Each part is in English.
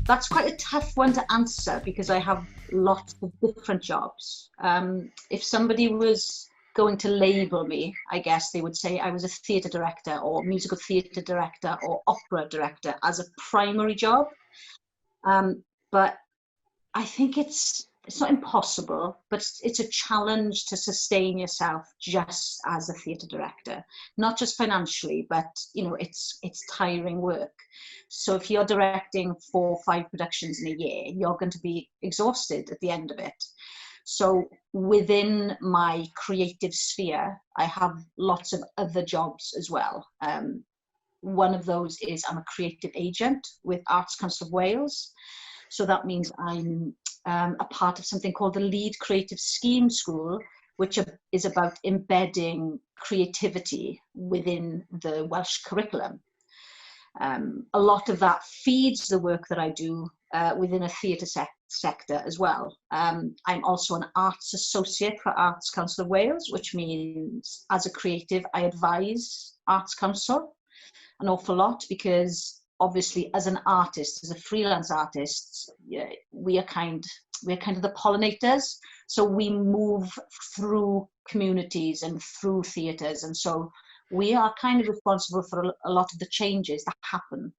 That's quite a tough one to answer because I have lots of different jobs. If somebody was going to label me, I guess they would say I was a theatre director or musical theatre director or opera director as a primary job. But I think it's not impossible, but it's a challenge to sustain yourself just as a theatre director, not just financially, but you know, it's tiring work. So if you're directing 4 or 5 productions in a year, you're going to be exhausted at the end of it. So within my creative sphere, I have lots of other jobs as well. One of those is I'm a creative agent with Arts Council of Wales. So that means I'm a part of something called the Lead Creative Scheme School, which is about embedding creativity within the Welsh curriculum. A lot of that feeds the work that I do within a theatre sector as well. I'm also an arts associate for Arts Council of Wales, which means as a creative, I advise Arts Council an awful lot, because obviously as an artist, as a freelance artist, we are kind of the pollinators. So we move through communities and through theatres, and so we are kind of responsible for a lot of the changes that happen.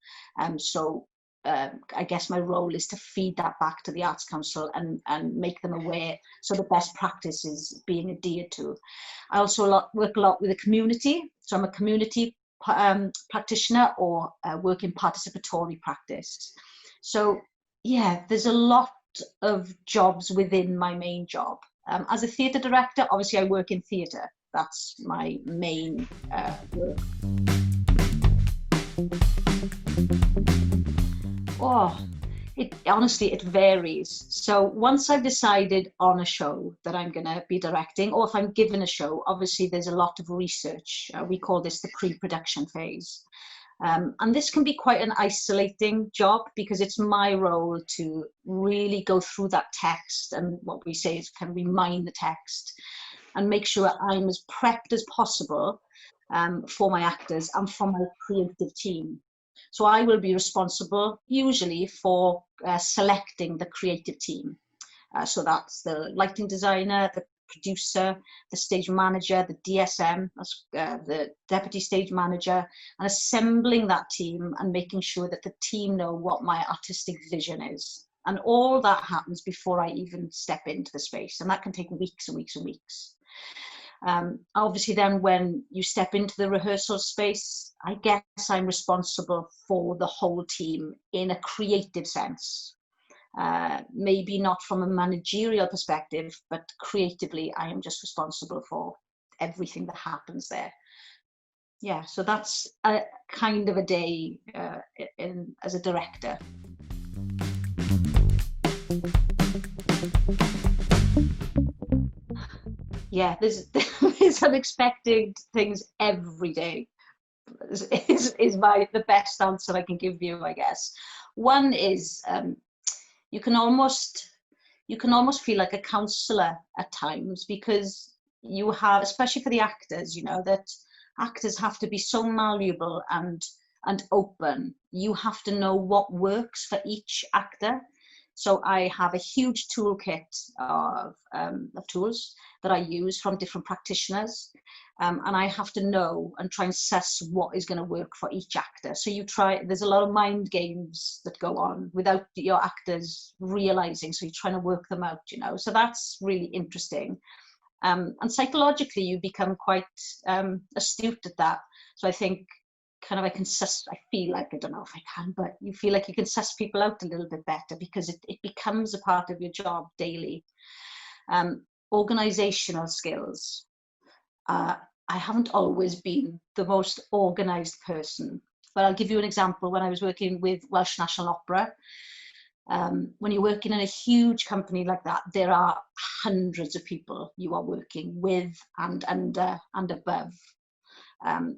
I guess my role is to feed that back to the Arts Council and make them aware so the best practice is being adhered to. I also work a lot with the community. So I'm a community practitioner or work in participatory practice. So yeah, there's a lot of jobs within my main job. As a theatre director, obviously I work in theatre. That's my main work. Honestly, it varies. So once I've decided on a show that I'm going to be directing, or if I'm given a show, obviously there's a lot of research. We call this the pre-production phase. And this can be quite an isolating job because it's my role to really go through that text, and what we say is kind of remine the text and make sure I'm as prepped as possible for my actors and for my creative team. So I will be responsible usually for selecting the creative team. So that's the lighting designer, the producer, the stage manager, the DSM, the deputy stage manager, and assembling that team and making sure that the team know what my artistic vision is. And all that happens before I even step into the space. And that can take weeks and weeks and weeks. Obviously then when you step into the rehearsal space, I guess I'm responsible for the whole team in a creative sense. Maybe not from a managerial perspective, but creatively I am just responsible for everything that happens there. Yeah, so that's a kind of a day as a director. Yeah, there's unexpected things every day is the best answer I can give you, I guess. One is you can almost feel like a counsellor at times, because you have, especially for the actors, you know, that actors have to be so malleable and open. You have to know what works for each actor. So I have a huge toolkit of tools that I use from different practitioners. And I have to know and try and assess what is going to work for each actor. So there's a lot of mind games that go on without your actors realizing. So you're trying to work them out, you know. So that's really interesting. And psychologically, you become quite astute at that. So I think I feel like, I don't know if I can, but you feel like you can suss people out a little bit better because it becomes a part of your job daily. Organizational skills. I haven't always been the most organized person, but I'll give you an example. When I was working with Welsh National Opera, when you're working in a huge company like that, there are hundreds of people you are working with and under and above.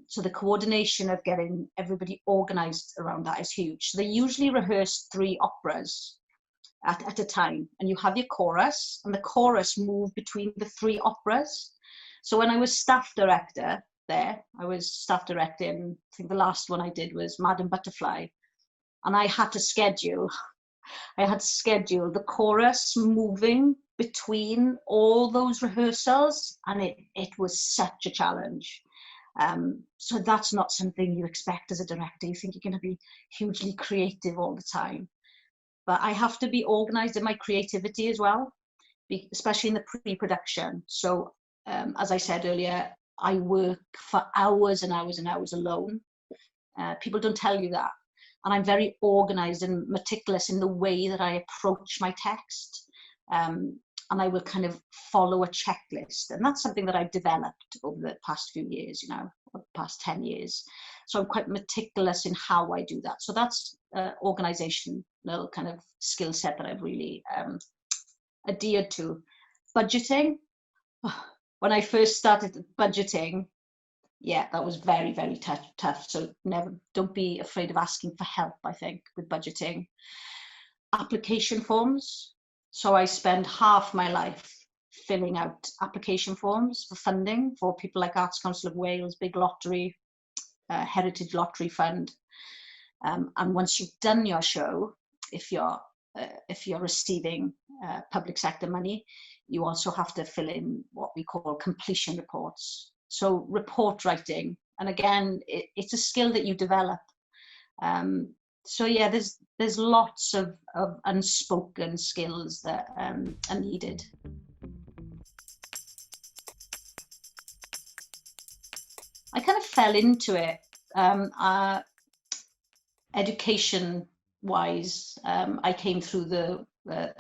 So the coordination of getting everybody organized around that is huge. So they usually rehearse 3 operas at a time, and you have your chorus, and the chorus move between the 3 operas. So when I was staff director there, I was staff directing, I think the last one I did was Madam Butterfly, and I had to schedule the chorus moving between all those rehearsals, and it was such a challenge. So that's not something you expect as a director. You think you're going to be hugely creative all the time. But I have to be organized in my creativity as well, especially in the pre-production. So as I said earlier, I work for hours and hours and hours alone. People don't tell you that. And I'm very organized and meticulous in the way that I approach my text. And I will kind of follow a checklist. And that's something that I've developed over the past few years, or past 10 years. So I'm quite meticulous in how I do that. So that's organizational kind of skill set that I've really adhered to. Budgeting. When I first started budgeting, yeah, that was very, very tough. So don't be afraid of asking for help, I think, with budgeting. Application forms. So I spend half my life filling out application forms for funding for people like Arts Council of Wales, Big Lottery, Heritage Lottery Fund. And once you've done your show, if you're receiving public sector money, you also have to fill in what we call completion reports. So report writing, and again, it's a skill that you develop. So yeah, there's lots of unspoken skills that are needed. I kind of fell into it education wise. I came through the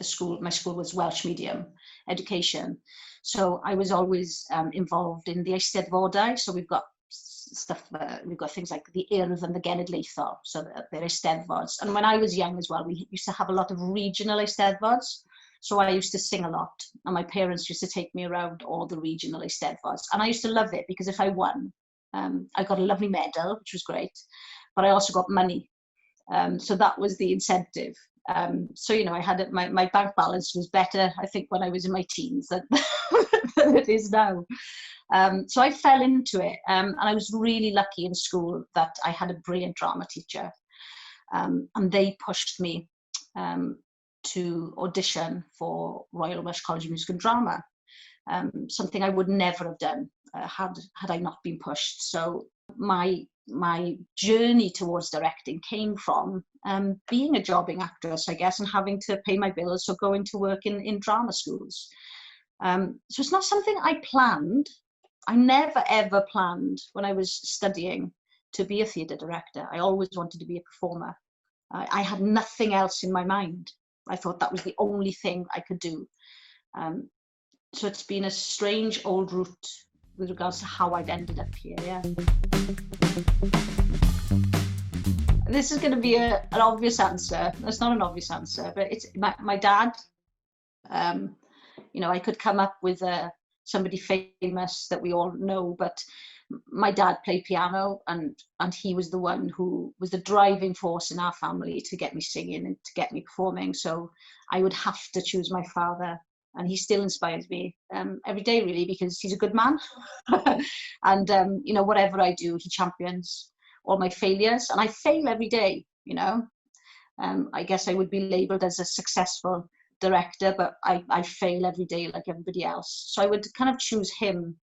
school. My school was Welsh medium education, so I was always involved in the Eisteddfodau. So we've got stuff, we've got things like the Urdd and the Genedlaethol, so they're Eisteddfods. And when I was young as well, we used to have a lot of regional Eisteddfods. So I used to sing a lot, and my parents used to take me around all the regional Eisteddfods. And I used to love it because if I won, I got a lovely medal, which was great, but I also got money. So that was the incentive. So, I had my bank balance was better, I think, when I was in my teens than, than it is now. So I fell into it, and I was really lucky in school that I had a brilliant drama teacher, and they pushed me to audition for Royal Welsh College of Music and Drama, something I would never have done had I not been pushed. So my journey towards directing came from being a jobbing actress, I guess, and having to pay my bills, so going to work in drama schools. So it's not something I planned. I never ever planned when I was studying to be a theatre director. I always wanted to be a performer. I had nothing else in my mind. I thought that was the only thing I could do. So it's been a strange old route with regards to how I've ended up here. Yeah. This is going to be an obvious answer. It's not an obvious answer, but it's my dad. I could come up with somebody famous that we all know, but my dad played piano, and he was the one who was the driving force in our family to get me singing and to get me performing. So I would have to choose my father, and he still inspires me every day, really, because he's a good man. And whatever I do, he champions all my failures, and I fail every day. I guess I would be labeled as a successful director, but I fail every day like everybody else. So I would kind of choose him.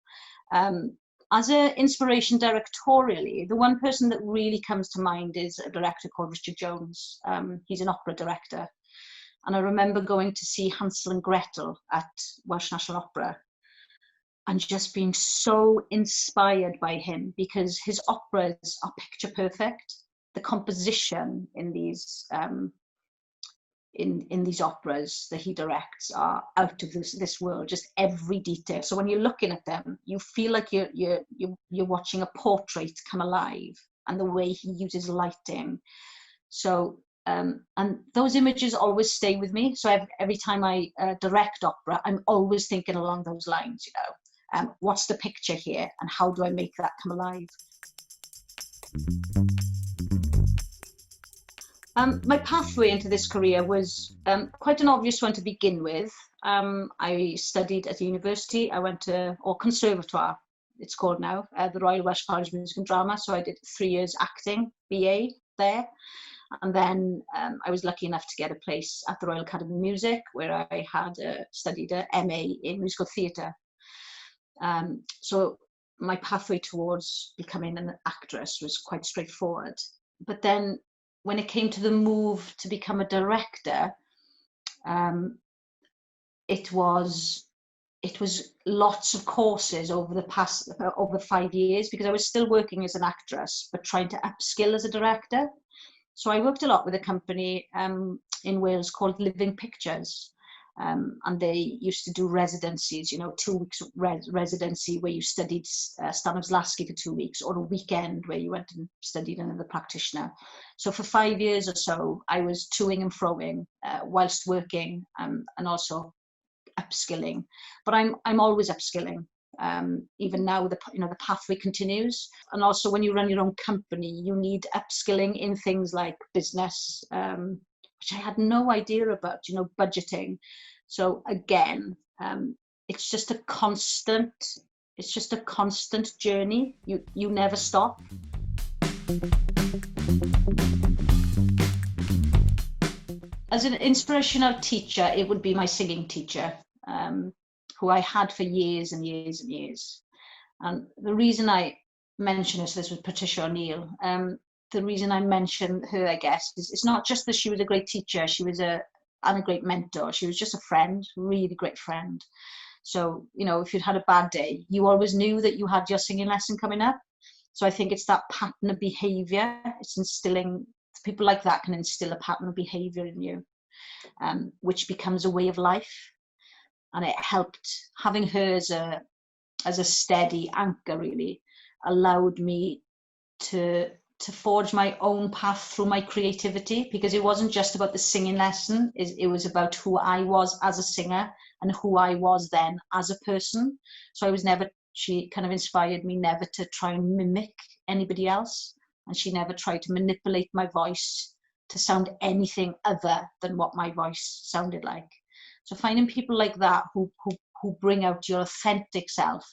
As an inspiration directorially, the one person that really comes to mind is a director called Richard Jones. He's an opera director. And I remember going to see Hansel and Gretel at Welsh National Opera and just being so inspired by him, because his operas are picture perfect. The composition in these in these operas that he directs are out of this world, just every detail. So when you're looking at them, you feel like you're watching a portrait come alive, and the way he uses lighting. So and those images always stay with me. So every time I direct opera, I'm always thinking along those lines. What's the picture here, and how do I make that come alive? My pathway into this career was quite an obvious one to begin with. I studied at university. I went to, or conservatoire, it's called now, the Royal Welsh College of Music and Drama. So I did 3 years acting, BA there. And then I was lucky enough to get a place at the Royal Academy of Music, where I had studied a MA in musical theatre. So my pathway towards becoming an actress was quite straightforward. But then when it came to the move to become a director, it was lots of courses over 5 years, because I was still working as an actress but trying to upskill as a director. So I worked a lot with a company in Wales called Living Pictures, and they used to do residencies, 2 weeks residency where you studied Stanislavski for 2 weeks, or a weekend where you went and studied another practitioner. So for 5 years or so, I was toing and froing whilst working, and also upskilling. But I'm always upskilling. Even now, the pathway continues. And also, when you run your own company, you need upskilling in things like business, which I had no idea about, budgeting. So again, it's just a constant journey. You never stop. As an inspirational teacher, it would be my singing teacher, who I had for years and years and years. And the reason I mention this was Patricia O'Neill. The reason I mention her, I guess, is it's not just that she was a great teacher, she was a great mentor. She was just a friend, really great friend. So, if you'd had a bad day, you always knew that you had your singing lesson coming up. So I think it's that pattern of behavior. It's instilling, people like that can instill a pattern of behavior in you, which becomes a way of life. And it helped, having her as a steady anchor, really allowed me to forge my own path through my creativity, because it wasn't just about the singing lesson. It was about who I was as a singer and who I was then as a person. So she kind of inspired me never to try and mimic anybody else. And she never tried to manipulate my voice to sound anything other than what my voice sounded like. So finding people like that who bring out your authentic self,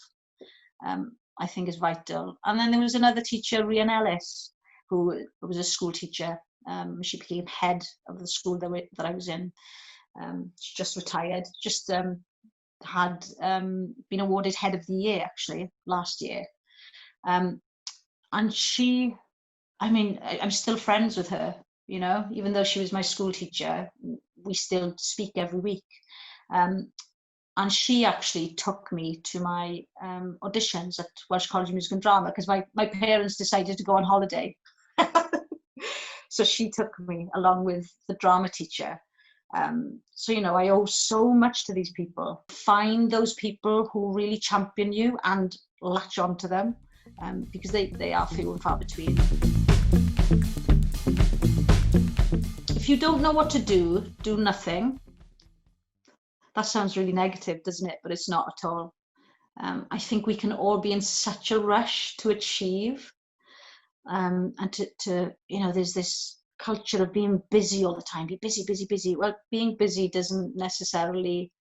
I think is vital. And then there was another teacher, Rhian Ellis, who was a school teacher. She became head of the school that I was in. She just retired, had been awarded Head of the Year, actually, last year. And I'm still friends with her, even though she was my school teacher, we still speak every week. And she actually took me to my auditions at Welsh College of Music and Drama, because my parents decided to go on holiday. So she took me along with the drama teacher. So, I owe so much to these people. Find those people who really champion you and latch on to them, because they are few and far between. If you don't know what to do, do nothing. That sounds really negative, doesn't it? But it's not at all. I think we can all be in such a rush to achieve, and to there's this culture of being busy all the time. Be busy, busy, busy. Well, being busy doesn't necessarily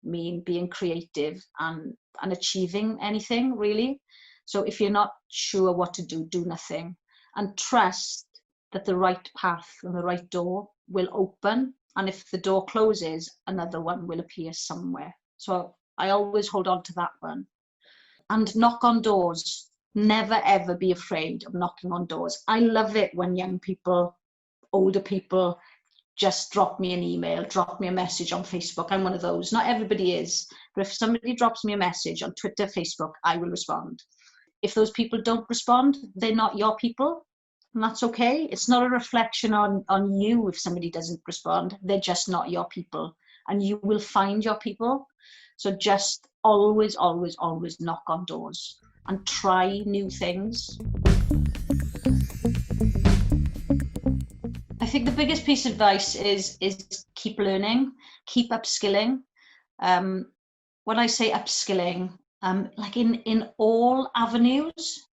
mean being creative and achieving anything, really. So if you're not sure what to do, do nothing, and trust that the right path and the right door will open. And if the door closes, another one will appear somewhere. So I always hold on to that one. And knock on doors. Never, ever be afraid of knocking on doors. I love it when young people, older people, just drop me an email, drop me a message on Facebook. I'm one of those. Not everybody is. But if somebody drops me a message on Twitter, Facebook, I will respond. If those people don't respond, they're not your people. And that's okay. It's not a reflection on you if somebody doesn't respond. They're just not your people. And you will find your people. So just always, always, always knock on doors and try new things. I think the biggest piece of advice is keep learning, keep upskilling. When I say upskilling, like in all avenues,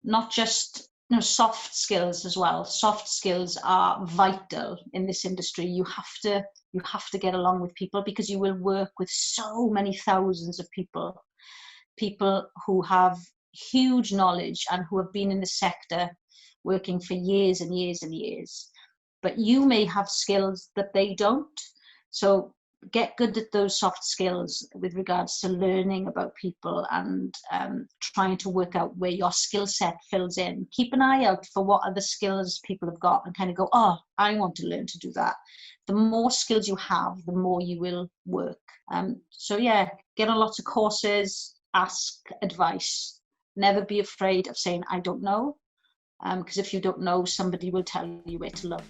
not just soft skills as well. Soft skills are vital in this industry. You have to get along with people, because you will work with so many thousands of people who have huge knowledge and who have been in the sector working for years and years and years. But you may have skills that they don't. So get good at those soft skills with regards to learning about people and trying to work out where your skill set fills in. Keep an eye out for what other skills people have got and kind of go, oh, I want to learn to do that. The more skills you have, the more you will work. So yeah, get on lots of courses, ask advice. Never be afraid of saying, I don't know. Because if you don't know, somebody will tell you where to look.